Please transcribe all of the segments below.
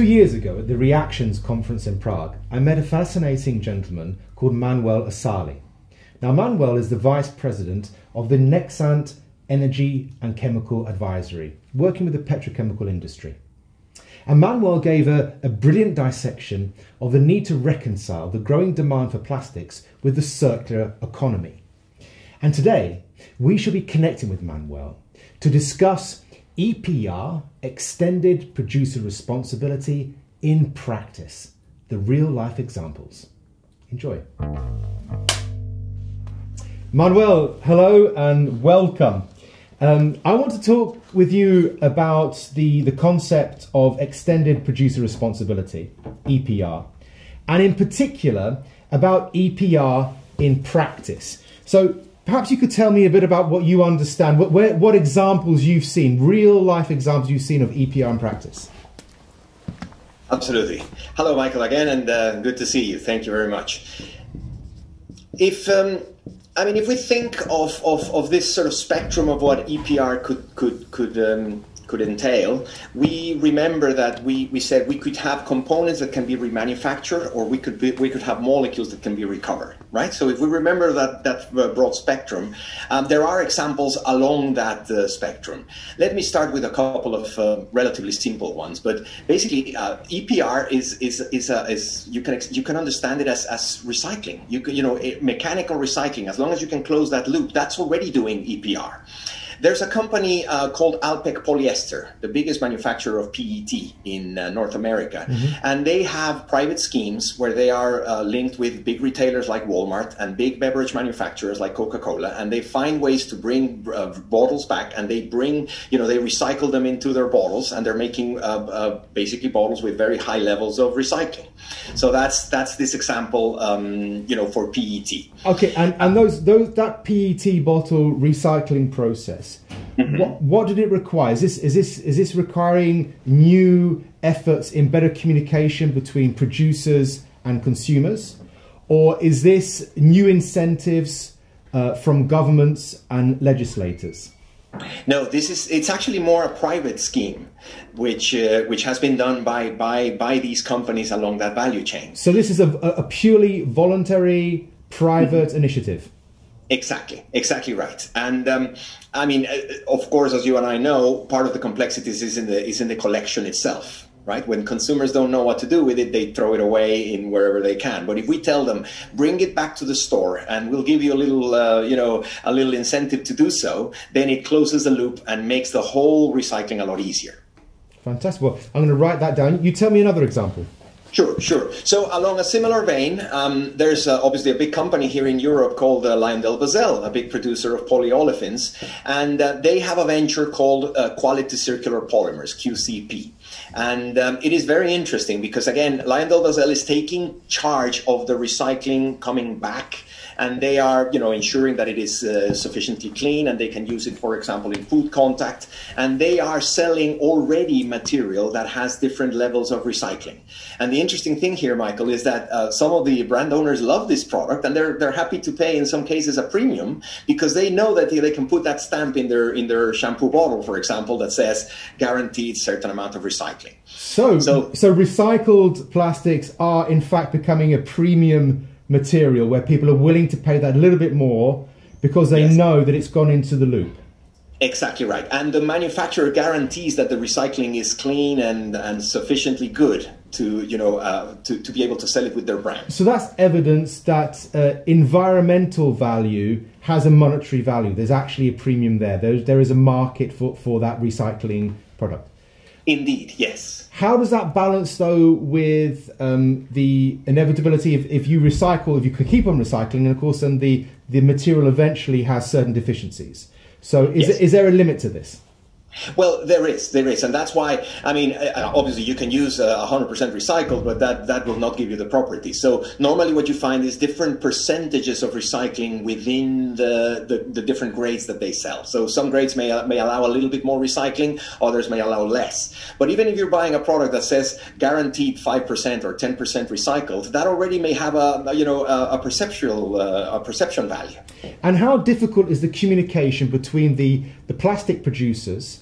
2 years ago at the Reactions Conference in Prague, I met a fascinating gentleman called Manuel Asali. Now, Manuel is the Vice President of the Nexant Energy and Chemical Advisory, working with the petrochemical industry. And Manuel gave a brilliant dissection of the need to reconcile the growing demand for plastics with the circular economy. And today, we shall be connecting with Manuel to discuss EPR, Extended Producer Responsibility, in practice, the real-life examples. Enjoy. Manuel, hello and welcome. I want to talk with you about the concept of Extended Producer Responsibility, EPR, and in particular about EPR in practice. So perhaps you could tell me a bit about what you understand, what examples you've seen, real life examples you've seen of EPR in practice. Absolutely. Hello, Michael, again, and good to see you. Thank you very much. If we think of this sort of spectrum of what EPR could entail, we remember that we said we could have components that can be remanufactured, or we could have molecules that can be recovered, right? So if we remember that broad spectrum, there are examples along that spectrum. Let me start with a couple of relatively simple ones, but basically EPR is you can understand it as recycling. Mechanical recycling. As long as you can close that loop, that's already doing EPR. There's a company called Alpec Polyester, the biggest manufacturer of PET in North America. Mm-hmm. And they have private schemes where they are linked with big retailers like Walmart and big beverage manufacturers like Coca-Cola. And they find ways to bring bottles back, and they they recycle them into their bottles, and they're making basically bottles with very high levels of recycling. So that's this example, for PET. Okay, and that PET bottle recycling process, mm-hmm. what did it require? Is this requiring new efforts in better communication between producers and consumers, or is this new incentives from governments and legislators? No, it's actually more a private scheme, which has been done by these companies along that value chain. So this is a purely voluntary private mm-hmm. initiative. Exactly right. And of course, as you and I know, part of the complexities is in the collection itself. Right? When consumers don't know what to do with it, they throw it away in wherever they can. But if we tell them, bring it back to the store and we'll give you a little incentive to do so, then it closes the loop and makes the whole recycling a lot easier. Fantastic. Well, I'm going to write that down. You tell me another example. Sure. So along a similar vein, there's obviously a big company here in Europe called LyondellBasell, a big producer of polyolefins, and they have a venture called Quality Circular Polymers, QCP. And it is very interesting because, again, LyondellBasell is taking charge of the recycling coming back, and they are, ensuring that it is sufficiently clean and they can use it, for example, in food contact. And they are selling already material that has different levels of recycling. And the interesting thing here, Michael, is that some of the brand owners love this product, and they're happy to pay, in some cases, a premium, because they know that they can put that stamp in their shampoo bottle, for example, that says guaranteed certain amount of recycling. So recycled plastics are in fact becoming a premium material where people are willing to pay that a little bit more because they yes. know that it's gone into the loop. Exactly right. And the manufacturer guarantees that the recycling is clean and sufficiently good to be able to sell it with their brand. So that's evidence that environmental value has a monetary value. There's actually a premium there. There is a market for that recycling product. Indeed, yes. How does that balance, though, with the inevitability if you recycle, if you can keep on recycling, and of course, then the material eventually has certain deficiencies. So is there a limit to this? Well, there is, and that's why, obviously you can use 100% recycled, but that will not give you the property. So normally what you find is different percentages of recycling within the different grades that they sell. So some grades may allow a little bit more recycling, others may allow less. But even if you're buying a product that says guaranteed 5% or 10% recycled, that already may have a perception value. And how difficult is the communication between the plastic producers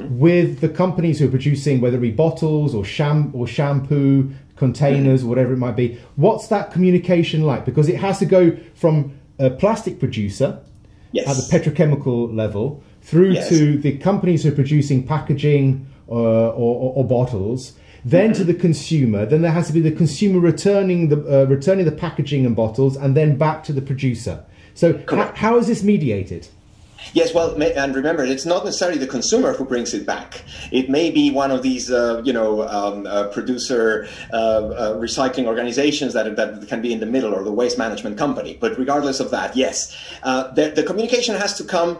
with the companies who are producing, whether it be bottles or shampoo, containers, whatever it might be. What's that communication like? Because it has to go from a plastic producer at the petrochemical level through to the companies who are producing packaging or bottles, then to the consumer. Then there has to be the consumer returning the packaging and bottles, and then back to the producer. So how is this mediated? Yes, well, and remember, it's not necessarily the consumer who brings it back. It may be one of these, producer recycling organizations that can be in the middle, or the waste management company. But regardless of that, yes, the communication has to come.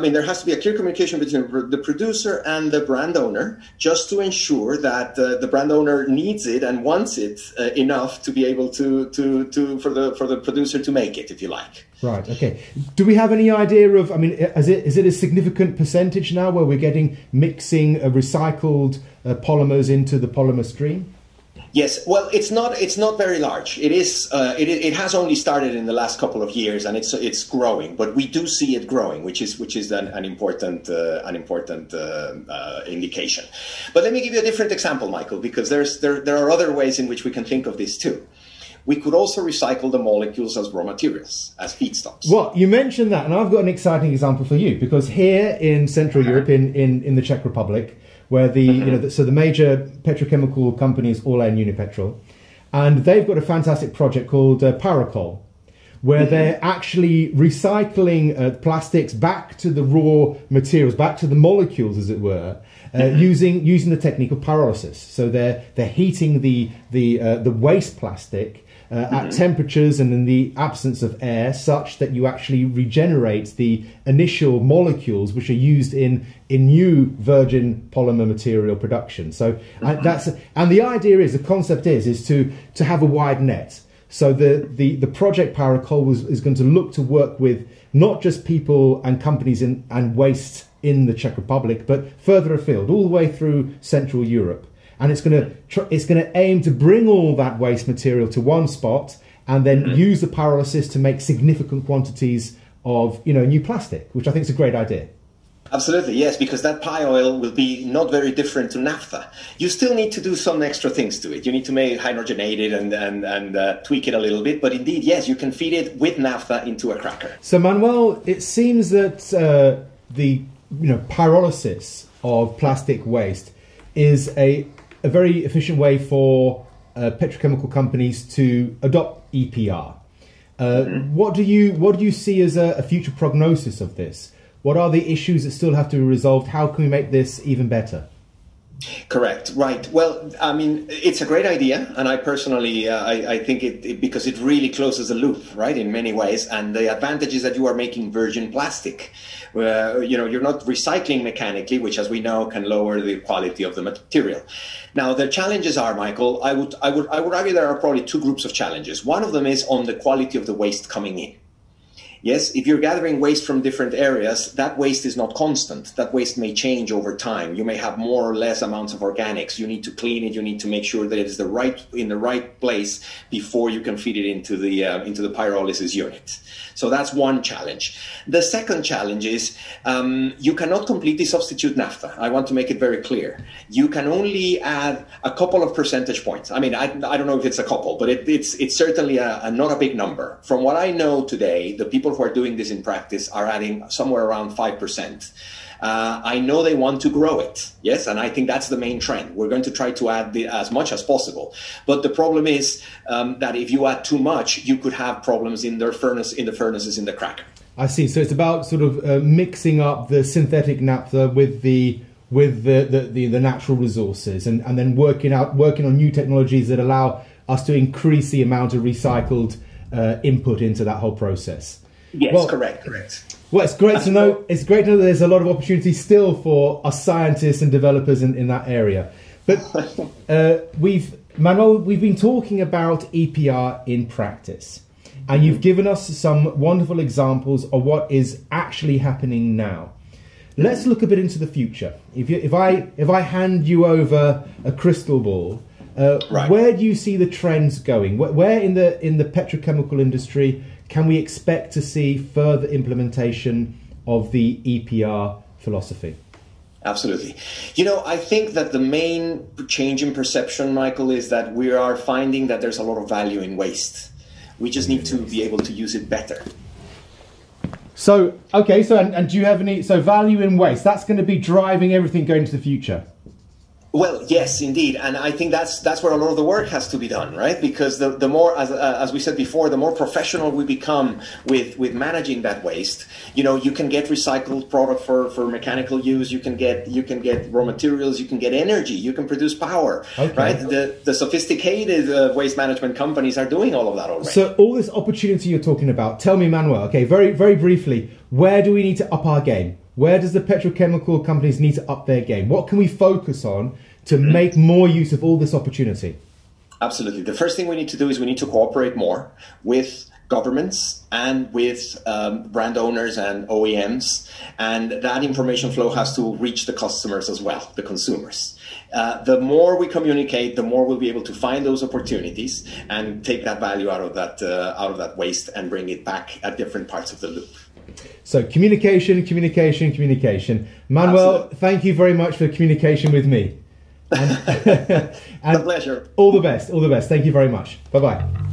There has to be a clear communication between the producer and the brand owner, just to ensure that the brand owner needs it and wants it enough to be able for the producer to make it, if you like. Right. Okay. Do we have any idea of? Is it a significant percentage now where we're getting mixing recycled polymers into the polymer stream? Yes. Well, it's not very large. It is. It has only started in the last couple of years, and it's growing. But we do see it growing, which is an important indication. But let me give you a different example, Michael, because there are other ways in which we can think of this too. We could also recycle the molecules as raw materials, as feedstocks. Well, you mentioned that, and I've got an exciting example for you, because here in Central Europe, in the Czech Republic, where the major petrochemical company is ORLEN, Unipetrol, and they've got a fantastic project called Pyrolysis, where they're actually recycling plastics back to the raw materials, back to the molecules, as it were, using the technique of pyrolysis. So they're heating the waste plastic at temperatures and in the absence of air, such that you actually regenerate the initial molecules which are used in new virgin polymer material production. So and the idea is, the concept is to have a wide net. So the project Pyrolysis is going to look to work with not just people and companies and waste in the Czech Republic, but further afield, all the way through Central Europe. And it's going to aim to bring all that waste material to one spot, and then use the pyrolysis to make significant quantities of new plastic, which I think is a great idea. Absolutely, yes, because that py oil will be not very different to naphtha. You still need to do some extra things to it. You need to make hydrogenate it and tweak it a little bit. But indeed, yes, you can feed it with naphtha into a cracker. So, Manuel, it seems that the pyrolysis of plastic waste is a very efficient way for petrochemical companies to adopt EPR. What do you see as a future prognosis of this? What are the issues that still have to be resolved? How can we make this even better? Correct. Right. Well, it's a great idea, and I personally, I think it because it really closes the loop, right, in many ways. And the advantage is that you are making virgin plastic. You're not recycling mechanically, which, as we know, can lower the quality of the material. Now, the challenges are, Michael, I would argue there are probably two groups of challenges. One of them is on the quality of the waste coming in. Yes, if you're gathering waste from different areas, that waste is not constant. That waste may change over time. You may have more or less amounts of organics. You need to clean it. You need to make sure that it is in the right place before you can feed it into the pyrolysis unit. So that's one challenge. The second challenge is you cannot completely substitute naphtha. I want to make it very clear. You can only add a couple of percentage points. I don't know if it's a couple, but it's certainly not a big number. From what I know today, the people who are doing this in practice are adding somewhere around 5%. I know they want to grow it, yes, and I think that's the main trend. We're going to try to add as much as possible. But the problem is that if you add too much, you could have problems in the furnaces in the cracker. I see. So it's about sort of mixing up the synthetic naphtha with the natural resources, and then working on new technologies that allow us to increase the amount of recycled input into that whole process. Yes, well, correct. Well, it's great to know. It's great to know that there's a lot of opportunity still for us scientists and developers in that area. But Manuel, we've been talking about EPR in practice, and you've given us some wonderful examples of what is actually happening now. Let's look a bit into the future. If I hand you over a crystal ball, right. Where do you see the trends going? Where in the petrochemical industry can we expect to see further implementation of the EPR philosophy? Absolutely. You know, I think that the main change in perception, Michael, is that we are finding that there's a lot of value in waste. We just need to be able to use it better. So, okay, so and do you have any, so value in waste, that's going to be driving everything going into the future? Well, yes, indeed, and I think that's where a lot of the work has to be done, right? Because the more, as we said before, the more professional we become with managing that waste, you know, you can get recycled product for mechanical use, you can get raw materials, you can get energy, you can produce power, okay, right? The sophisticated waste management companies are doing all of that already. So all this opportunity you're talking about, tell me, Manuel, okay, very very briefly, where do we need to up our game? Where does the petrochemical companies need to up their game? What can we focus on to make more use of all this opportunity? Absolutely. The first thing we need to do is we need to cooperate more with governments and with brand owners and OEMs. And that information flow has to reach the customers as well, the consumers. The more we communicate, the more we'll be able to find those opportunities and take that value out of that waste and bring it back at different parts of the loop. So communication, communication, communication. Manuel, absolutely, thank you very much for communication with me. And a pleasure. All the best, all the best. Thank you very much. Bye-bye.